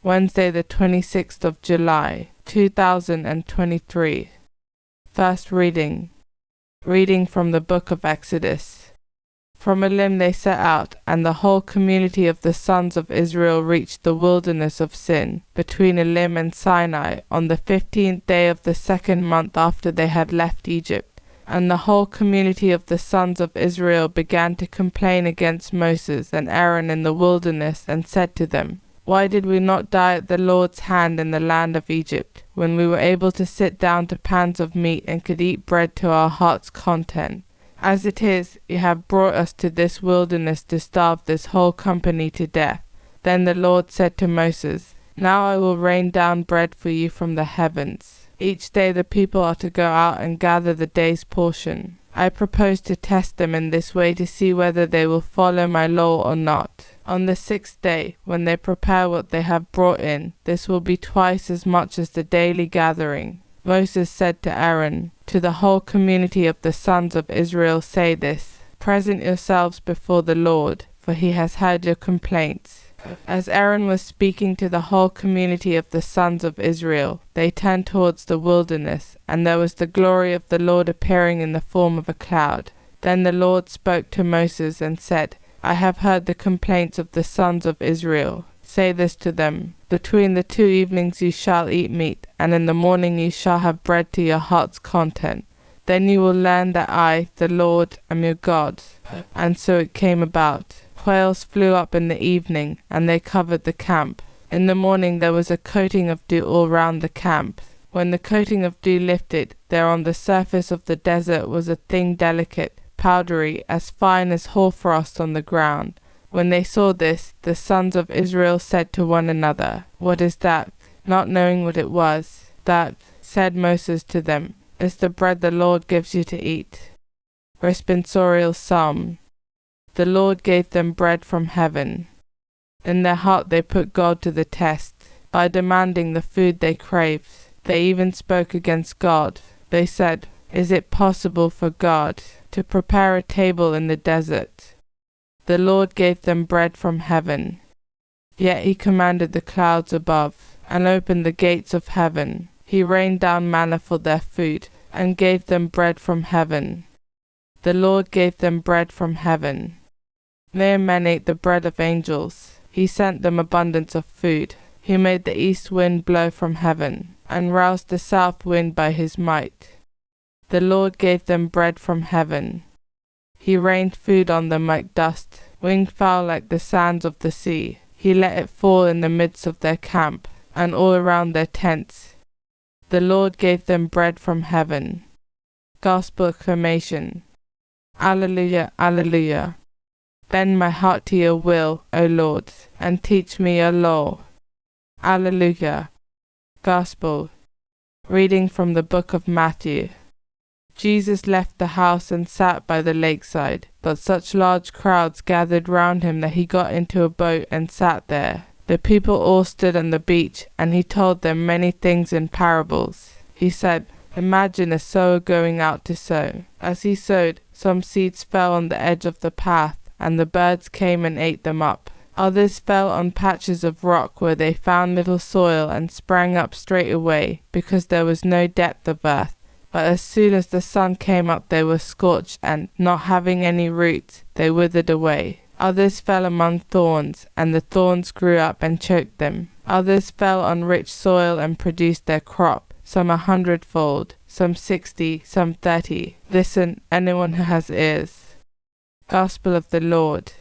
Wednesday the 26th of July, 2023. First reading. Reading from the book of Exodus. From Elim they set out, and the whole community of the sons of Israel reached the wilderness of Sin, between Elim and Sinai, on the 15th day of the 2nd month after they had left Egypt. And the whole community of the sons of Israel began to complain against Moses and Aaron in the wilderness, and said to them, "Why did we not die at the Lord's hand in the land of Egypt, when we were able to sit down to pans of meat and could eat bread to our heart's content? As it is, you have brought us to this wilderness to starve this whole company to death." Then the Lord said to Moses, "Now I will rain down bread for you from the heavens. Each day the people are to go out and gather the day's portion. I propose to test them in this way to see whether they will follow my law or not. On the 6th day, when they prepare what they have brought in, this will be twice as much as the daily gathering." Moses said to Aaron, "To the whole community of the sons of Israel say this: Present yourselves before the Lord, for he has heard your complaints." As Aaron was speaking to the whole community of the sons of Israel, they turned towards the wilderness, and there was the glory of the Lord appearing in the form of a cloud. Then the Lord spoke to Moses and said, "I have heard the complaints of the sons of Israel. Say this to them: Between the 2 evenings you shall eat meat, and in the morning you shall have bread to your heart's content. Then you will learn that I, the Lord, am your God." And so it came about. Quails flew up in the evening, and they covered the camp. In the morning there was a coating of dew all round the camp. When the coating of dew lifted, there on the surface of the desert was a thing delicate, powdery, as fine as hoarfrost on the ground. When they saw this, the sons of Israel said to one another, "What is that?" Not knowing what it was. "That," said Moses to them, "is the bread the Lord gives you to eat." Responsorial Psalm. The Lord gave them bread from heaven. In their heart they put God to the test, by demanding the food they craved. They even spoke against God. They said, "Is it possible for God to prepare a table in the desert?" The Lord gave them bread from heaven. Yet he commanded the clouds above, and opened the gates of heaven. He rained down manna for their food, and gave them bread from heaven. The Lord gave them bread from heaven. Mere men ate the bread of angels. He sent them abundance of food. He made the east wind blow from heaven, and roused the south wind by his might. The Lord gave them bread from heaven. He rained food on them like dust, winged fowl like the sands of the sea. He let it fall in the midst of their camp, and all around their tents. The Lord gave them bread from heaven. Gospel acclamation. Alleluia, alleluia. Bend my heart to your will, O Lord, and teach me your law. Alleluia. Gospel. Reading from the book of Matthew. Jesus left the house and sat by the lakeside, but such large crowds gathered round him that he got into a boat and sat there. The people all stood on the beach, and he told them many things in parables. He said, "Imagine a sower going out to sow. As he sowed, some seeds fell on the edge of the path, and the birds came and ate them up. Others fell on patches of rock where they found little soil and sprang up straight away, because there was no depth of earth. But as soon as the sun came up they were scorched, and, not having any roots, they withered away. Others fell among thorns, and the thorns grew up and choked them. Others fell on rich soil and produced their crop, some 100-fold, some 60, some 30. Listen, anyone who has ears." Gospel of the Lord.